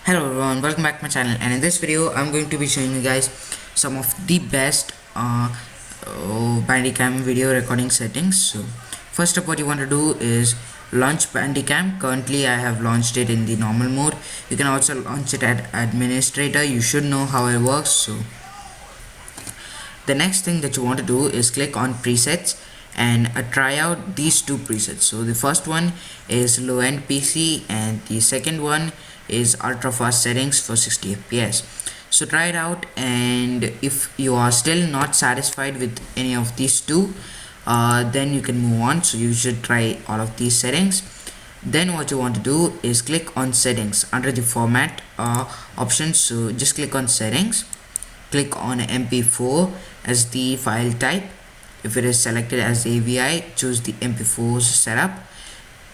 Hello everyone, welcome back to my channel, and in this video I'm going to be showing you guys some of the best Bandicam video recording settings. So first up, what you want to do is launch Bandicam. Currently I have launched it in the normal mode. You can also launch it at administrator. You should know how it works. So the next thing that you want to do is click on presets and try out these two presets. So the first one is low end PC and the second one is ultra fast settings for 60 fps. So try it out, and if you are still not satisfied with any of these two, then you can move on. So you should try all of these settings. Then what you want to do is click on settings under the format options. So just click on settings, click on mp4 as the file type. If it is selected as AVI, choose the mp4 setup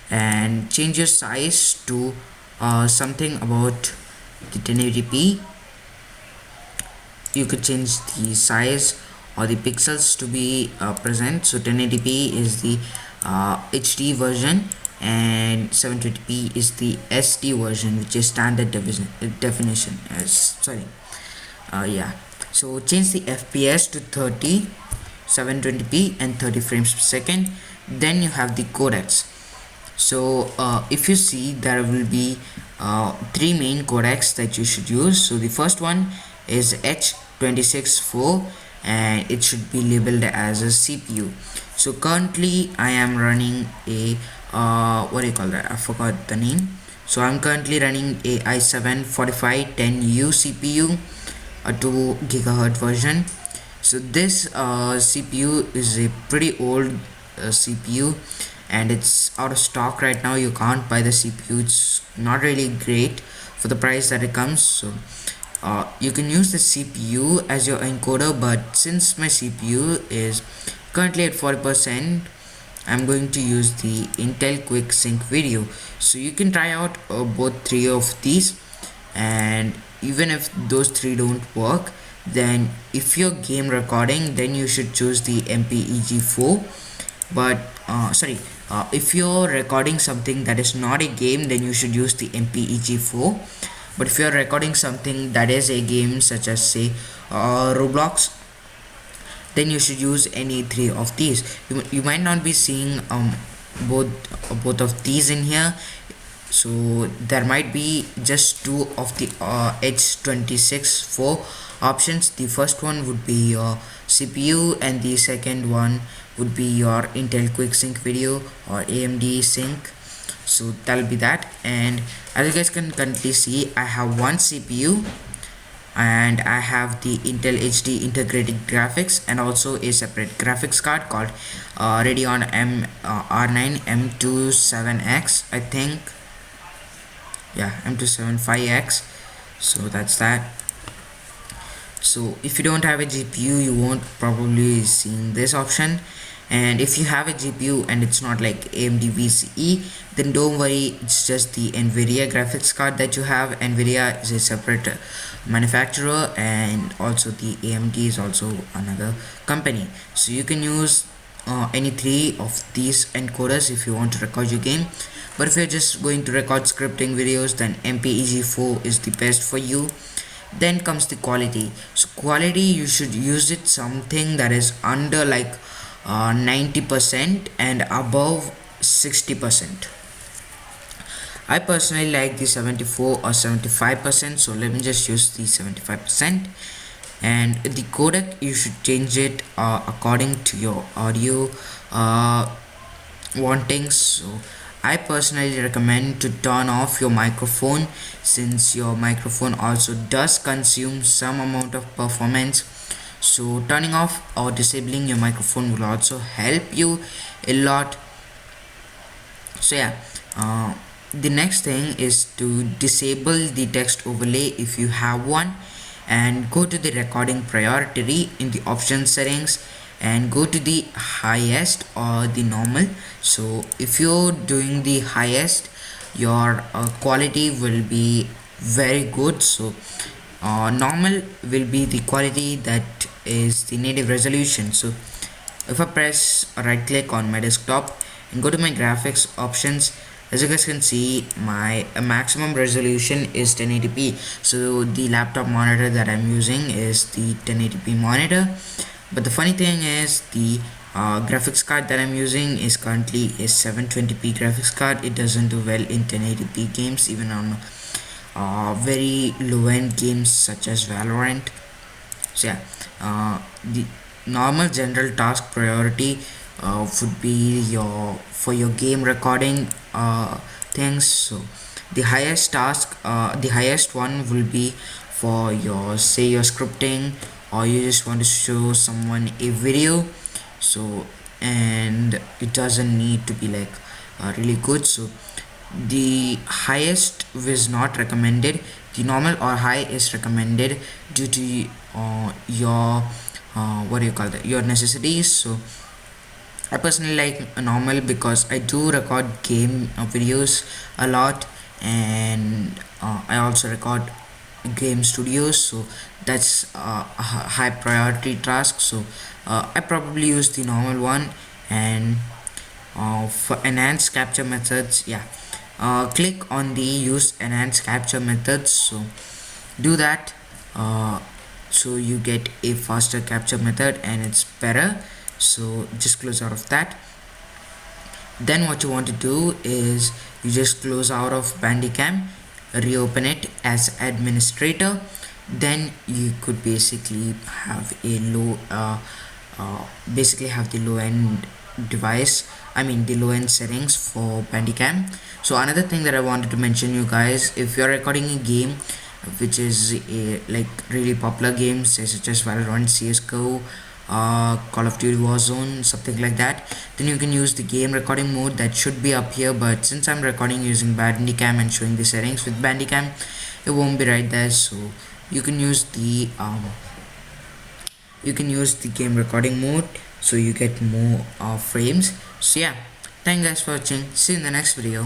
and change your size to something about the 1080p. You could change the size or the pixels to be present. So 1080p is the HD version and 720p is the SD version, which is standard definition. Yeah. So change the FPS to 30, 720p and 30 frames per second. Then you have the codecs. So if you see, there will be three main codecs that you should use. So the first one is H.264 and it should be labeled as a CPU. So currently I am running a what do you call that, I forgot the name. So I'm currently running a i7-4510U CPU, a 2 GHz version. So this CPU is a pretty old CPU and it's out of stock right now. You can't buy the CPU. It's not really great for the price that it comes. So you can use the CPU as your encoder, but since my CPU is currently at 40%, I'm going to use the Intel Quick Sync video. So you can try out both three of these, and even if those three don't work, then if you're game recording, then you should choose the MPEG4. But if you're recording something that is not a game, then you should use the MPEG4. But if you're recording something that is a game, such as say Roblox, then you should use any three of these. You might not be seeing both of these in here. So there might be just two of the H.264 options. The first one would be your CPU and the second one would be your Intel Quick Sync video or AMD Sync. So that'll be that. And as you guys can currently see, I have one CPU and I have the Intel HD integrated graphics and also a separate graphics card called Radeon R9 M27X, I think. Yeah, M275X. So that's that. So if you don't have a GPU, you won't probably see this option. And if you have a GPU and it's not like AMD VCE, then don't worry, it's just the Nvidia graphics card that you have. Nvidia is a separate manufacturer, and also the AMD is also another company. So you can use any three of these encoders if you want to record your game. But if you're just going to record scripting videos, then MPEG4 is the best for you. Then comes the quality. So quality, you should use it something that is under like 90% and above 60%. I personally like the 74 or 75%, so let me just use the 75%. And the codec, you should change it according to your audio wantings. So I personally recommend to turn off your microphone, since your microphone also does consume some amount of performance. So turning off or disabling your microphone will also help you a lot. So yeah, the next thing is to disable the text overlay if you have one, and go to the recording priority in the options settings and go to the highest or the normal. So if you're doing the highest, your quality will be very good. So normal will be the quality that is the native resolution. So if I press right click on my desktop and go to my graphics options, As you guys can see, my maximum resolution is 1080p. So the laptop monitor that I'm using is the 1080p monitor. But the funny thing is the graphics card that I'm using is currently a 720p graphics card. It doesn't do well in 1080p games, even on very low end games such as Valorant. So yeah, the normal general task priority would be your for your game recording things. So the highest one will be for your, say, your scripting, or you just want to show someone a video. So, and it doesn't need to be like really good. So the highest is not recommended. The normal or high is recommended due to your what do you call that, your necessities. So I personally like a normal because I do record game videos a lot, and I also record game studios. So that's a high priority task. So I probably use the normal one. And for enhanced capture methods, yeah, click on the use enhanced capture methods. So do that, so you get a faster capture method and it's better. So just close out of that. Then what you want to do is you just close out of Bandicam, reopen it as administrator. Then you could basically have a basically have the low end device, I mean the low end settings for Bandicam. So another thing that I wanted to mention you guys, if you're recording a game which is a like really popular games such as Valorant, CSGO, Call of Duty Warzone, something like that, then you can use the game recording mode that should be up here. But since I'm recording using Bandicam and showing the settings with Bandicam, it won't be right there. So you can use the game recording mode, so you get more frames. So yeah, thank you guys for watching. See you in the next video.